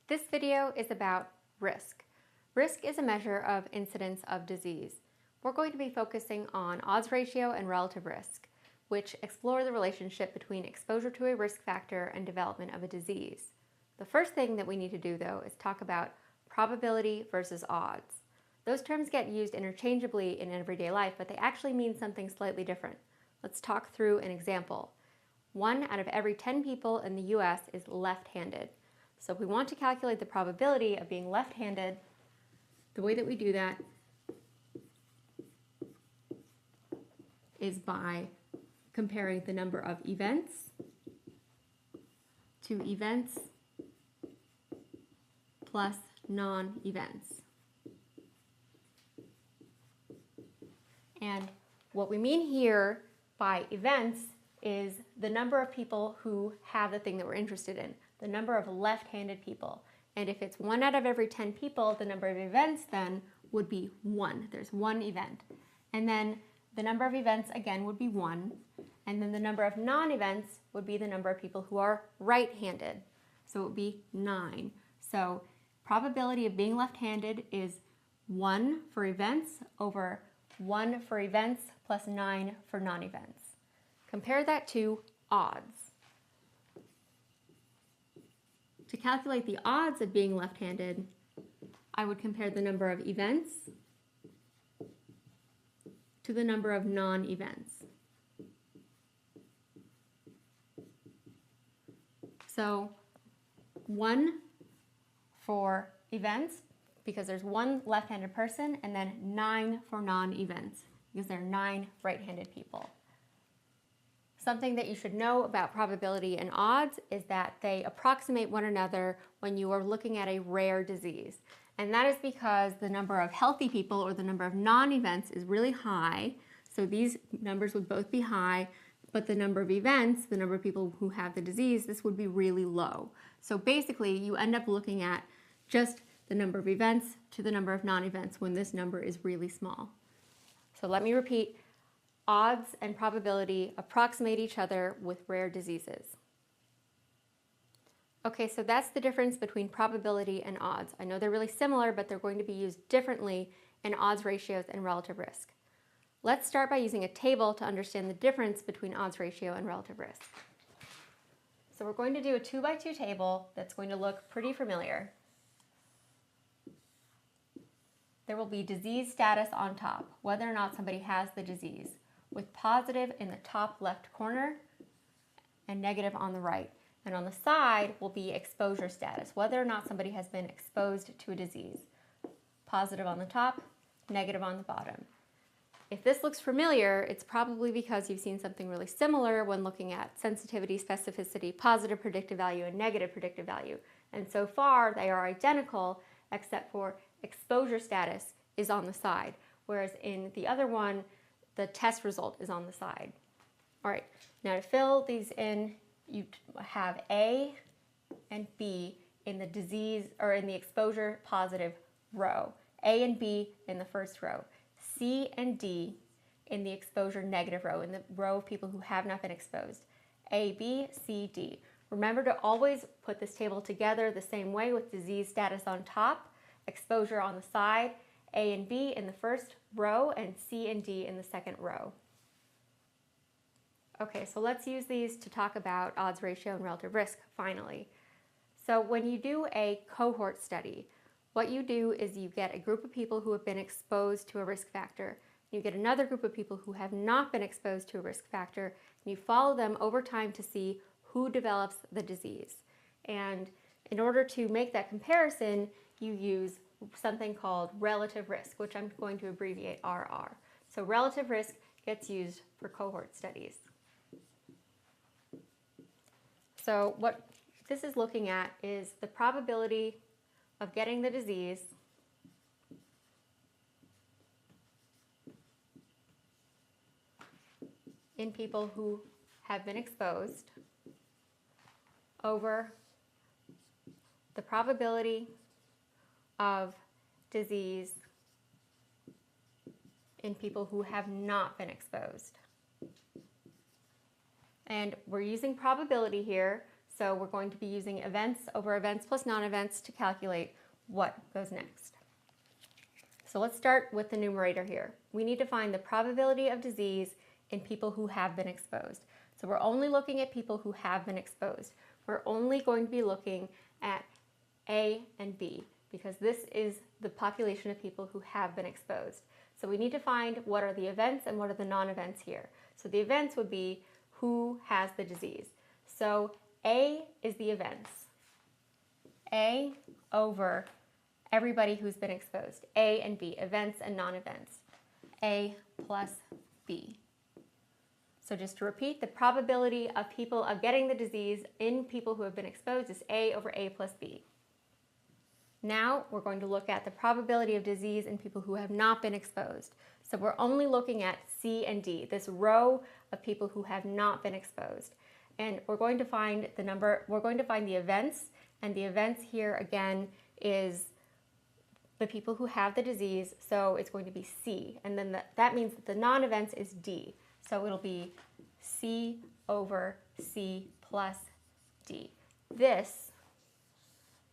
This video is about risk. Risk is a measure of incidence of disease. We're going to be focusing on odds ratio and relative risk, which explore the relationship between exposure to a risk factor and development of a disease. The first thing that we need to do, though, is talk about probability versus odds. Those terms get used interchangeably in everyday life, but they actually mean something slightly different. Let's talk through an example. 1 out of every 10 people in the US is left-handed. So if we want to calculate the probability of being left-handed, the way that we do that is by comparing the number of events to events plus non-events. And what we mean here by events is the number of people who have the thing that we're interested in, the number of left-handed people. And if it's 1 out of every 10 people, the number of events then would be 1. There's 1 event. And then the number of events again would be 1. And then the number of non-events would be the number of people who are right-handed. So it would be 9. So probability of being left-handed is 1 for events over 1 for events plus 9 for non-events. Compare that to odds. To calculate the odds of being left-handed, I would compare the number of events to the number of non-events. So 1 for events, because there's 1 left-handed person, and then 9 for non-events, because there are 9 right-handed people. Something that you should know about probability and odds is that they approximate one another when you are looking at a rare disease. And that is because the number of healthy people or the number of non-events is really high. So these numbers would both be high, but the number of events, the number of people who have the disease, this would be really low. So basically you end up looking at just the number of events to the number of non-events when this number is really small. So let me repeat. Odds and probability approximate each other with rare diseases. Okay, so that's the difference between probability and odds. I know they're really similar, but they're going to be used differently in odds ratios and relative risk. Let's start by using a table to understand the difference between odds ratio and relative risk. So we're going to do a 2x2 table that's going to look pretty familiar. There will be disease status on top, whether or not somebody has the disease, with positive in the top left corner and negative on the right. And on the side will be exposure status, whether or not somebody has been exposed to a disease. Positive on the top, negative on the bottom. If this looks familiar, it's probably because you've seen something really similar when looking at sensitivity, specificity, positive predictive value, and negative predictive value. And so far, they are identical, except for exposure status is on the side, whereas in the other one, the test result is on the side. All right, now to fill these in, you have A and B in the disease or in the exposure positive row, A and B in the first row, C and D in the exposure negative row, in the row of people who have not been exposed, A, B, C, D. Remember to always put this table together the same way with disease status on top, exposure on the side, A and B in the first row, and C and D in the second row. Okay, so let's use these to talk about odds ratio and relative risk finally. So when you do a cohort study, what you do is you get a group of people who have been exposed to a risk factor. You get another group of people who have not been exposed to a risk factor, and you follow them over time to see who develops the disease. And in order to make that comparison, you use something called relative risk, which I'm going to abbreviate RR. So relative risk gets used for cohort studies. So what this is looking at is the probability of getting the disease in people who have been exposed over the probability of disease in people who have not been exposed. And we're using probability here, So we're going to be using events over events plus non-events to calculate what goes next. So let's start with the numerator here. We need to find the probability of disease in people who have been exposed. So we're only looking at people who have been exposed. We're only going to be looking at A and B because this is the population of people who have been exposed. So we need to find what are the events and what are the non-events here. So the events would be who has the disease. So A is the events. A over everybody who's been exposed. A and B, events and non-events. A plus B. So just to repeat, the probability of people of getting the disease in people who have been exposed is A over A plus B. Now we're going to look at the probability of disease in people who have not been exposed. So we're only looking at C and D, this row of people who have not been exposed. And we're going to find the number, we're going to find the events, and the events here again is the people who have the disease, so it's going to be C. And then that means that the non-events is D. So it'll be C over C plus D. This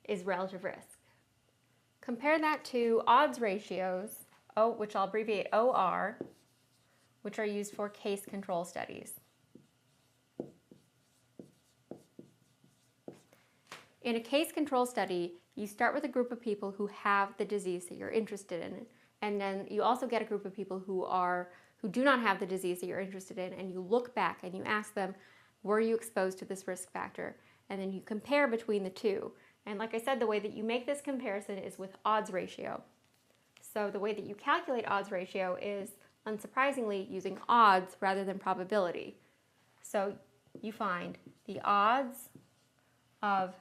is relative risk. Compare that to odds ratios, which I'll abbreviate OR, which are used for case control studies. In a case control study, you start with a group of people who have the disease that you're interested in, and then you also get a group of people who do not have the disease that you're interested in, and you look back and you ask them, were you exposed to this risk factor? And then you compare between the two. And like I said, the way that you make this comparison is with odds ratio. So the way that you calculate odds ratio is, unsurprisingly, using odds rather than probability. So you find the odds of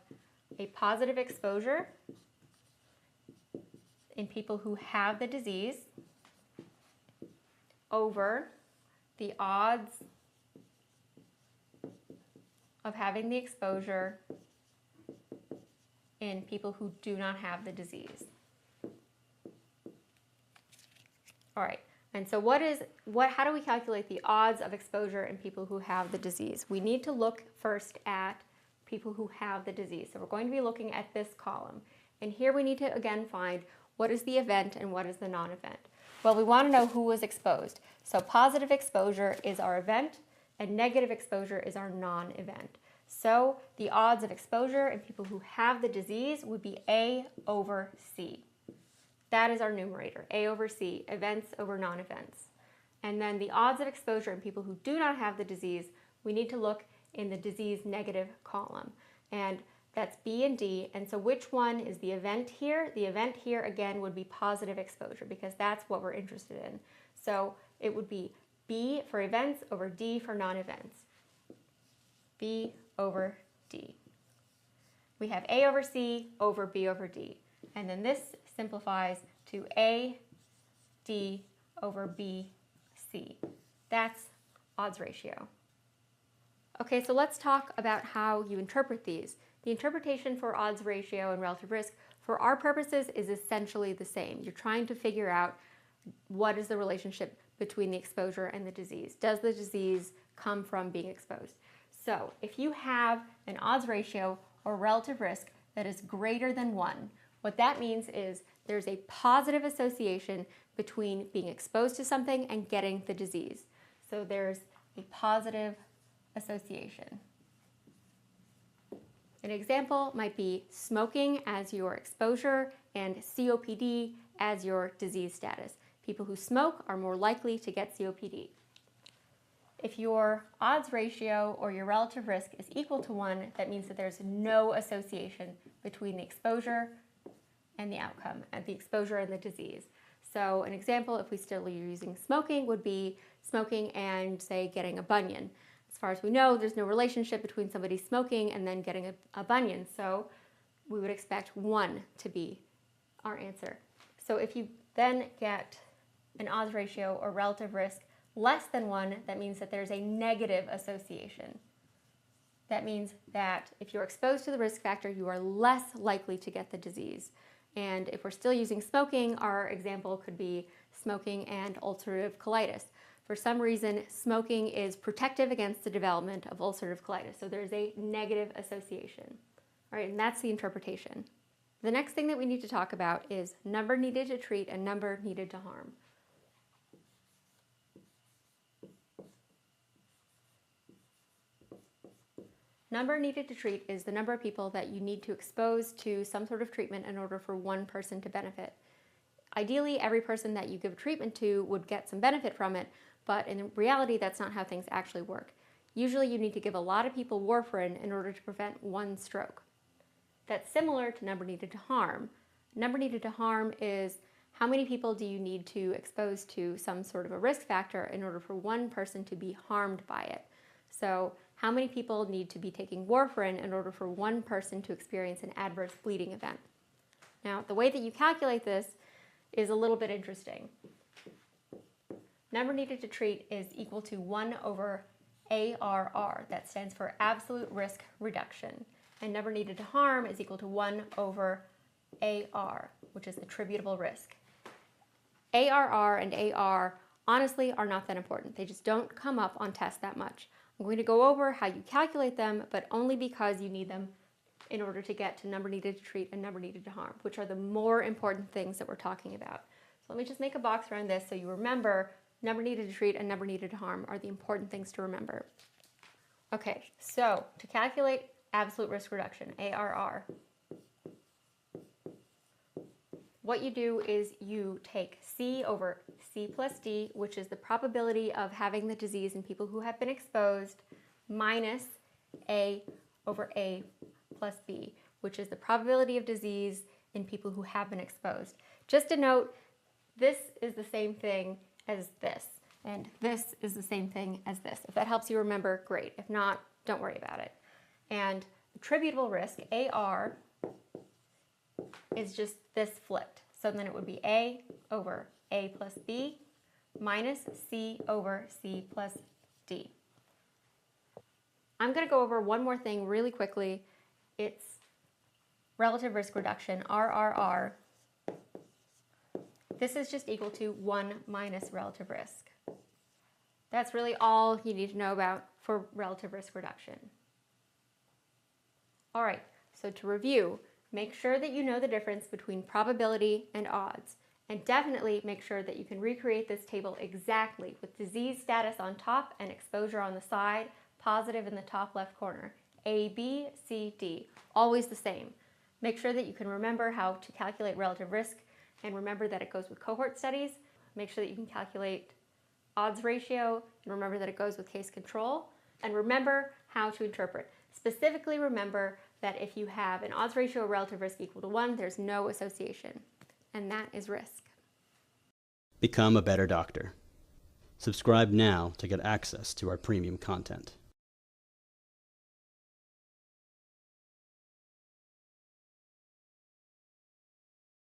a positive exposure in people who have the disease over the odds of having the exposure in people who do not have the disease. All right, and so how do we calculate the odds of exposure in people who have the disease? We need to look first at people who have the disease. So we're going to be looking at this column. And here we need to again find what is the event and what is the non-event. Well, we want to know who was exposed. So positive exposure is our event and negative exposure is our non-event. So the odds of exposure in people who have the disease would be A over C. That is our numerator, A over C, events over non-events. And then the odds of exposure in people who do not have the disease, we need to look in the disease negative column. And that's B and D. And so which one is the event here? The event here again would be positive exposure because that's what we're interested in. So it would be B for events over D for non-events. B over D. We have A over C over B over D. And then this simplifies to A, D over B, C. That's odds ratio. Okay, so let's talk about how you interpret these. The interpretation for odds ratio and relative risk for our purposes is essentially the same. You're trying to figure out what is the relationship between the exposure and the disease. Does the disease come from being exposed? So if you have an odds ratio or relative risk that is greater than 1, what that means is there's a positive association between being exposed to something and getting the disease. So there's a positive association. An example might be smoking as your exposure and COPD as your disease status. People who smoke are more likely to get COPD. If your odds ratio or your relative risk is equal to 1, that means that there's no association between the exposure and the outcome, and the exposure and the disease. So an example, if we still are using smoking, would be smoking and, say, getting a bunion. As far as we know, there's no relationship between somebody smoking and then getting a bunion, so we would expect 1 to be our answer. So if you then get an odds ratio or relative risk less than 1, that means that there's a negative association. That means that if you're exposed to the risk factor, you are less likely to get the disease. And if we're still using smoking, our example could be smoking and ulcerative colitis. For some reason, smoking is protective against the development of ulcerative colitis. So there's a negative association. All right, and that's the interpretation. The next thing that we need to talk about is number needed to treat and number needed to harm. Number needed to treat is the number of people that you need to expose to some sort of treatment in order for one person to benefit. Ideally, every person that you give treatment to would get some benefit from it, but in reality, that's not how things actually work. Usually, you need to give a lot of people warfarin in order to prevent one stroke. That's similar to number needed to harm. Number needed to harm is how many people do you need to expose to some sort of a risk factor in order for one person to be harmed by it. So how many people need to be taking warfarin in order for one person to experience an adverse bleeding event? Now, the way that you calculate this is a little bit interesting. Number needed to treat is equal to 1 over ARR. That stands for absolute risk reduction. And number needed to harm is equal to 1 over AR, which is attributable risk. ARR and AR honestly are not that important. They just don't come up on tests that much. I'm going to go over how you calculate them, but only because you need them in order to get to number needed to treat and number needed to harm, which are the more important things that we're talking about. So let me just make a box around this so you remember number needed to treat and number needed to harm are the important things to remember. Okay, so to calculate absolute risk reduction, ARR, what you do is you take C over C plus D, which is the probability of having the disease in people who have been exposed, minus A over A plus B, which is the probability of disease in people who have been exposed. Just a note, this is the same thing as this, and this is the same thing as this. If that helps you remember, great. If not, don't worry about it. And attributable risk, AR, is just this flipped. So then it would be A over A plus B minus C over C plus D. I'm going to go over one more thing really quickly. It's relative risk reduction, RRR. This is just equal to 1 minus relative risk. That's really all you need to know about for relative risk reduction. All right, so to review, make sure that you know the difference between probability and odds, and definitely make sure that you can recreate this table exactly with disease status on top and exposure on the side, positive in the top left corner. A, B, C, D, always the same. Make sure that you can remember how to calculate relative risk and remember that it goes with cohort studies. Make sure that you can calculate odds ratio and remember that it goes with case control. And remember how to interpret. Specifically remember that if you have an odds ratio of relative risk equal to 1, there's no association. And that is risk. Become a better doctor. Subscribe now to get access to our premium content.